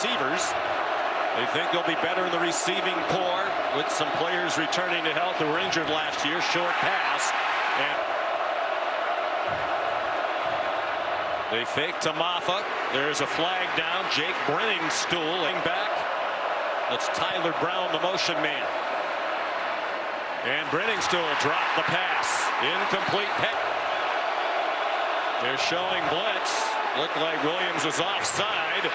receivers. They think they'll be better in the receiving core with some players returning to health who were injured last year. Short pass. And they fake to Mafah. There's a flag down. Jake Briningstool back. That's Tyler Brown, the motion man. And Briningstool dropped the pass. Incomplete pass. They're showing blitz. Looked like Williams was offside.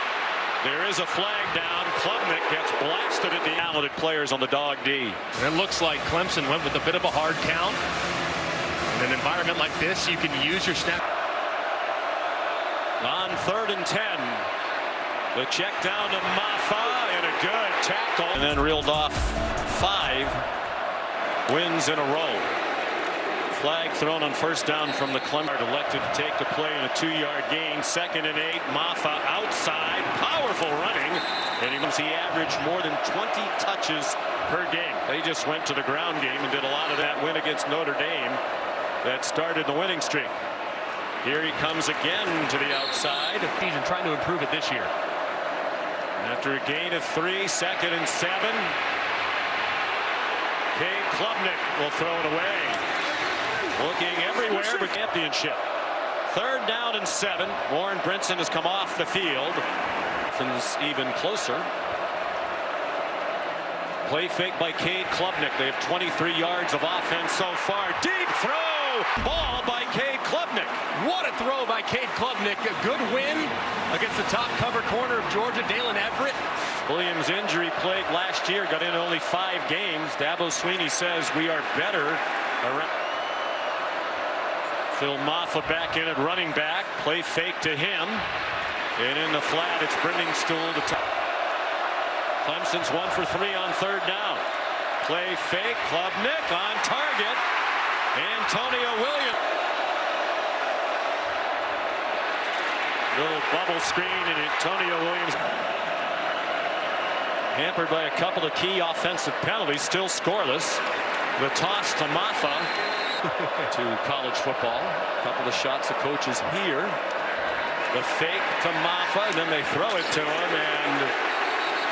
There is a flag down. Klubnik gets blasted at the talented players on the dog D. And it looks like Clemson went with a bit of a hard count. In an environment like this, you can use your snap. On 3rd and 10. The check down to Mafah and a good tackle. And then reeled off 5 wins in a row. Flag thrown on 1st down from the Clemson. Elected to take the play in a 2-yard gain. 2nd and 8. Mafah outside. Powerful running. And he averaged more than 20 touches per game. They just went to the ground game and did a lot of that win against Notre Dame that started the winning streak. Here he comes again to the outside. He's trying to improve it this year. After a gain of 3, 2nd and 7. Cade Klubnik will throw it away. Looking everywhere for championship. 3rd down and 7. Warren Brinson has come off the field. It's even closer. Play fake by Cade Klubnik. They have 23 yards of offense so far. Deep throw. Ball by Cade Klubnik. What a throw by Cade Klubnik. A good win against the top cover corner of Georgia, Dalen Everett. Williams injury plagued last year. Got in only 5 games. Dabo Swinney says we are better around. Phil Mafah back in at running back. Play fake to him. And in the flat, it's Briningstool to top. Clemson's 1 for 3 on 3rd down. Play fake. Klubnik on target. Antonio Williams. Little bubble screen, and Antonio Williams hampered by a couple of key offensive penalties. Still scoreless. The toss to Mafah. To college football. A couple of shots of coaches here. The fake to Mafah, and then they throw it to him, and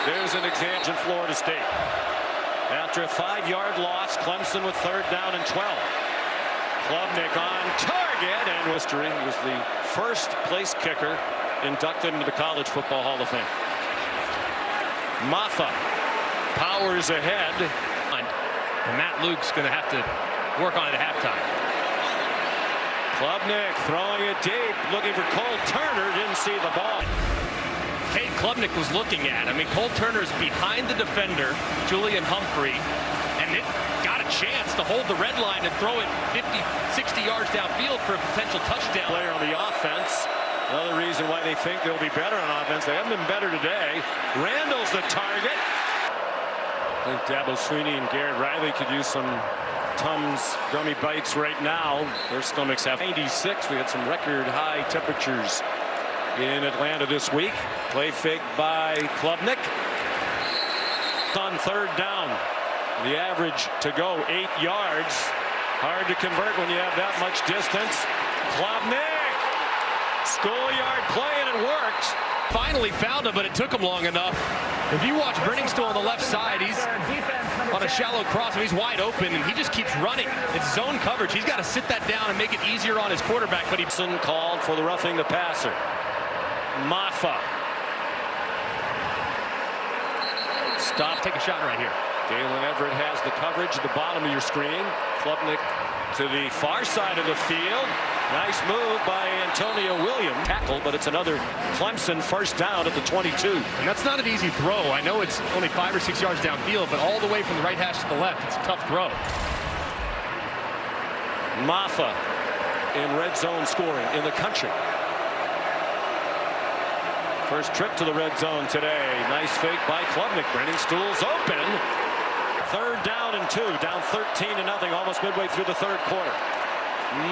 there's an example in Florida State. After a 5-yard loss, Clemson with 3rd down and 12. Klubnik on target, and history was the first place kicker inducted into the College Football Hall of Fame. Mafah powers ahead. And Matt Luke's going to have to work on it at halftime. Klubnik throwing it deep, looking for Cole Turner, didn't see the ball. Cade Klubnik was looking at. I mean, Cole Turner's behind the defender, Julian Humphrey, and it got a chance to hold the red line and throw it 50, 60 yards downfield for a potential touchdown. Player on the offense. Another reason why they think they'll be better on offense. They haven't been better today. Randall's the target. I think Dabo Swinney and Garrett Riley could use some Tums gummy bites right now. Their stomachs have 96. We had some record high temperatures in Atlanta this week. Play fake by Klubnik. On 3rd down. The average to go 8 yards. Hard to convert when you have that much distance. Klubnik. Schoolyard play, and it worked. Finally found him, but it took him long enough. If you watch Briningstool on the left side, he's on a shallow cross and he's wide open, and he just keeps running. It's zone coverage. He's got to sit that down and make it easier on his quarterback. But he's called for the roughing the passer. Mafah. Stop. Take a shot right here. Dalen Everett has the coverage at the bottom of your screen. Klubnik to the far side of the field. Nice move by Antonio Williams. Tackle, but it's another Clemson 1st down at the 22. And that's not an easy throw. I know it's only 5 or 6 yards downfield, but all the way from the right hash to the left, it's a tough throw. Mafah in red zone scoring in the country. First trip to the red zone today. Nice fake by Klubnik. Briningstool's open. 3rd down and 2. Down 13-0, almost midway through the 3rd quarter.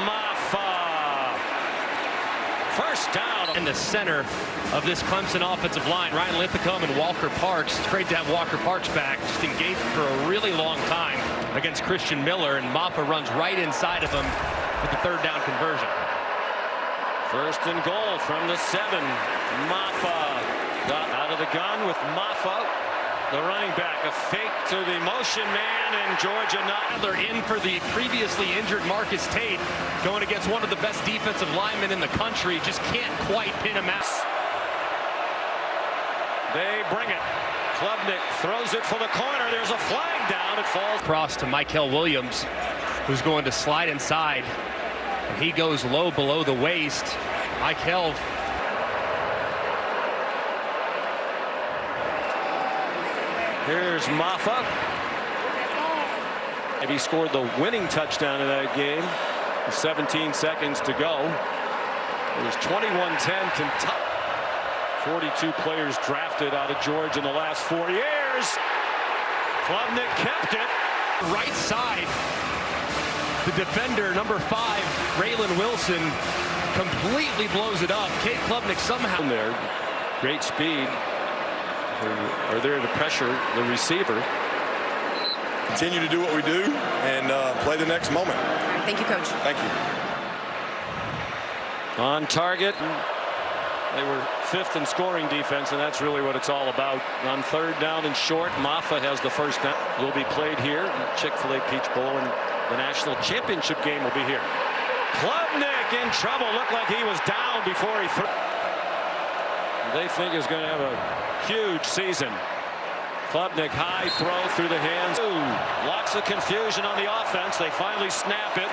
Mafah. 1st down. In the center of this Clemson offensive line, Ryan Linthicum and Walker Parks. It's great to have Walker Parks back. Just engaged for a really long time against Christian Miller, and Mafah runs right inside of him with the 3rd down conversion. 1st and goal from the 7. Mafah got Out of the gun with Mafah, the running back. A fake to the motion man, and Georgia They're in for the previously injured Marcus Tate, going against one of the best defensive linemen in the country. Just can't quite pin him out. They bring it. Klubnik throws it for the corner. There's a flag down. It falls across to Mykel Williams, who's going to slide inside. And he goes low below the waist. Mykel. Here's Mafah. And he scored the winning touchdown in that game. 17 seconds to go. It was 21-10 Kentucky. 42 players drafted out of Georgia in the last 4 years. Klubnik kept it. Right side. The defender, number 5, Raylan Wilson, completely blows it up. Cade Klubnik somehow there. Great speed. Are there to pressure the receiver. Continue to do what we do and play the next moment. Thank you, Coach. Thank you. On target. They were 5th in scoring defense, and that's really what it's all about. On 3rd down and short, Mafah has the first down. Will be played here. Chick-fil-A Peach Bowl, and the national championship game will be here. Klubnik in trouble. Looked like he was down before he threw. They think he's going to have a huge season. Klubnik, high throw through the hands. Ooh, lots of confusion on the offense. They finally snap it,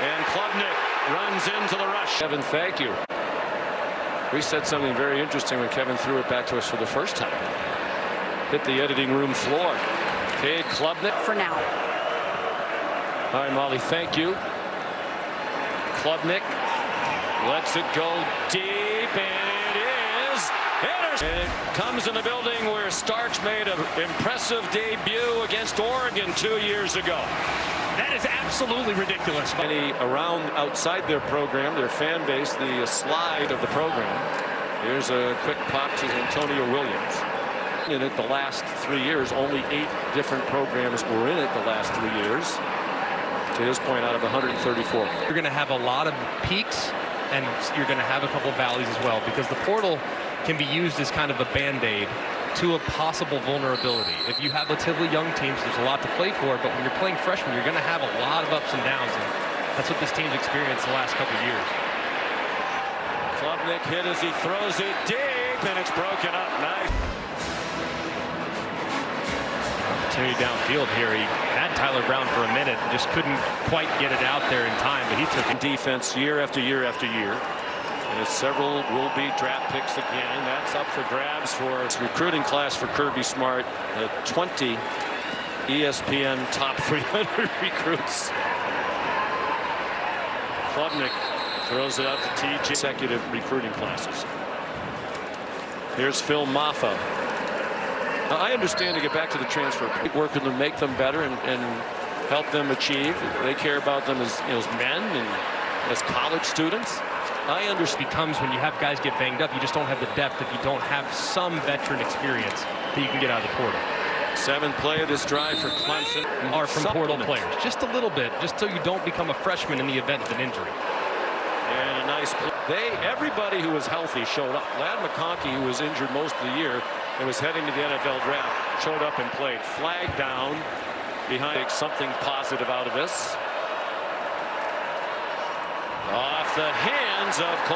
and Klubnik runs into the rush. Kevin, thank you. We said something very interesting when Kevin threw it back to us for the first time. Hit the editing room floor. Cade Klubnik. For now. All right, Molly, thank you. Klubnik lets it go deep, and it is. And it comes in the building where Starks made an impressive debut against Oregon 2 years ago. That is absolutely ridiculous. Many around outside their program, their fan base, the slide of the program. Here's a quick pop to Antonio Williams. In it the last 3 years, only 8 different programs were in it the last 3 years. To his point, out of 134. You're going to have a lot of peaks, and you're going to have a couple valleys as well, because the portal can be used as kind of a band-aid to a possible vulnerability. If you have relatively young teams, there's a lot to play for, but when you're playing freshmen, you're going to have a lot of ups and downs, and that's what this team's experienced the last couple of years. Klubnik hit as he throws it deep, and it's broken up. Nice. Opportunity downfield here. He had Tyler Brown for a minute and just couldn't quite get it out there in time, but he took it. Defense year after year after year. And several will-be draft picks again. That's up for grabs for this recruiting class for Kirby Smart. 20 ESPN top 300 recruits. Klubnik throws it out to TG. Consecutive recruiting classes. Here's Phil Mafah. Now, I understand to get back to the transfer. Work with them, make them better, and help them achieve. They care about them as men and as college students. I understand. Becomes when you have guys get banged up, you just don't have the depth if you don't have some veteran experience that you can get out of the portal. 7th play of this drive for Clemson are from portal players. Just a little bit, just so you don't become a freshman in the event of an injury. And a nice play. Everybody who was healthy showed up. Ladd McConkey, who was injured most of the year and was heading to the NFL draft, showed up and played. Flag down behind. Something positive out of this. Off the hands of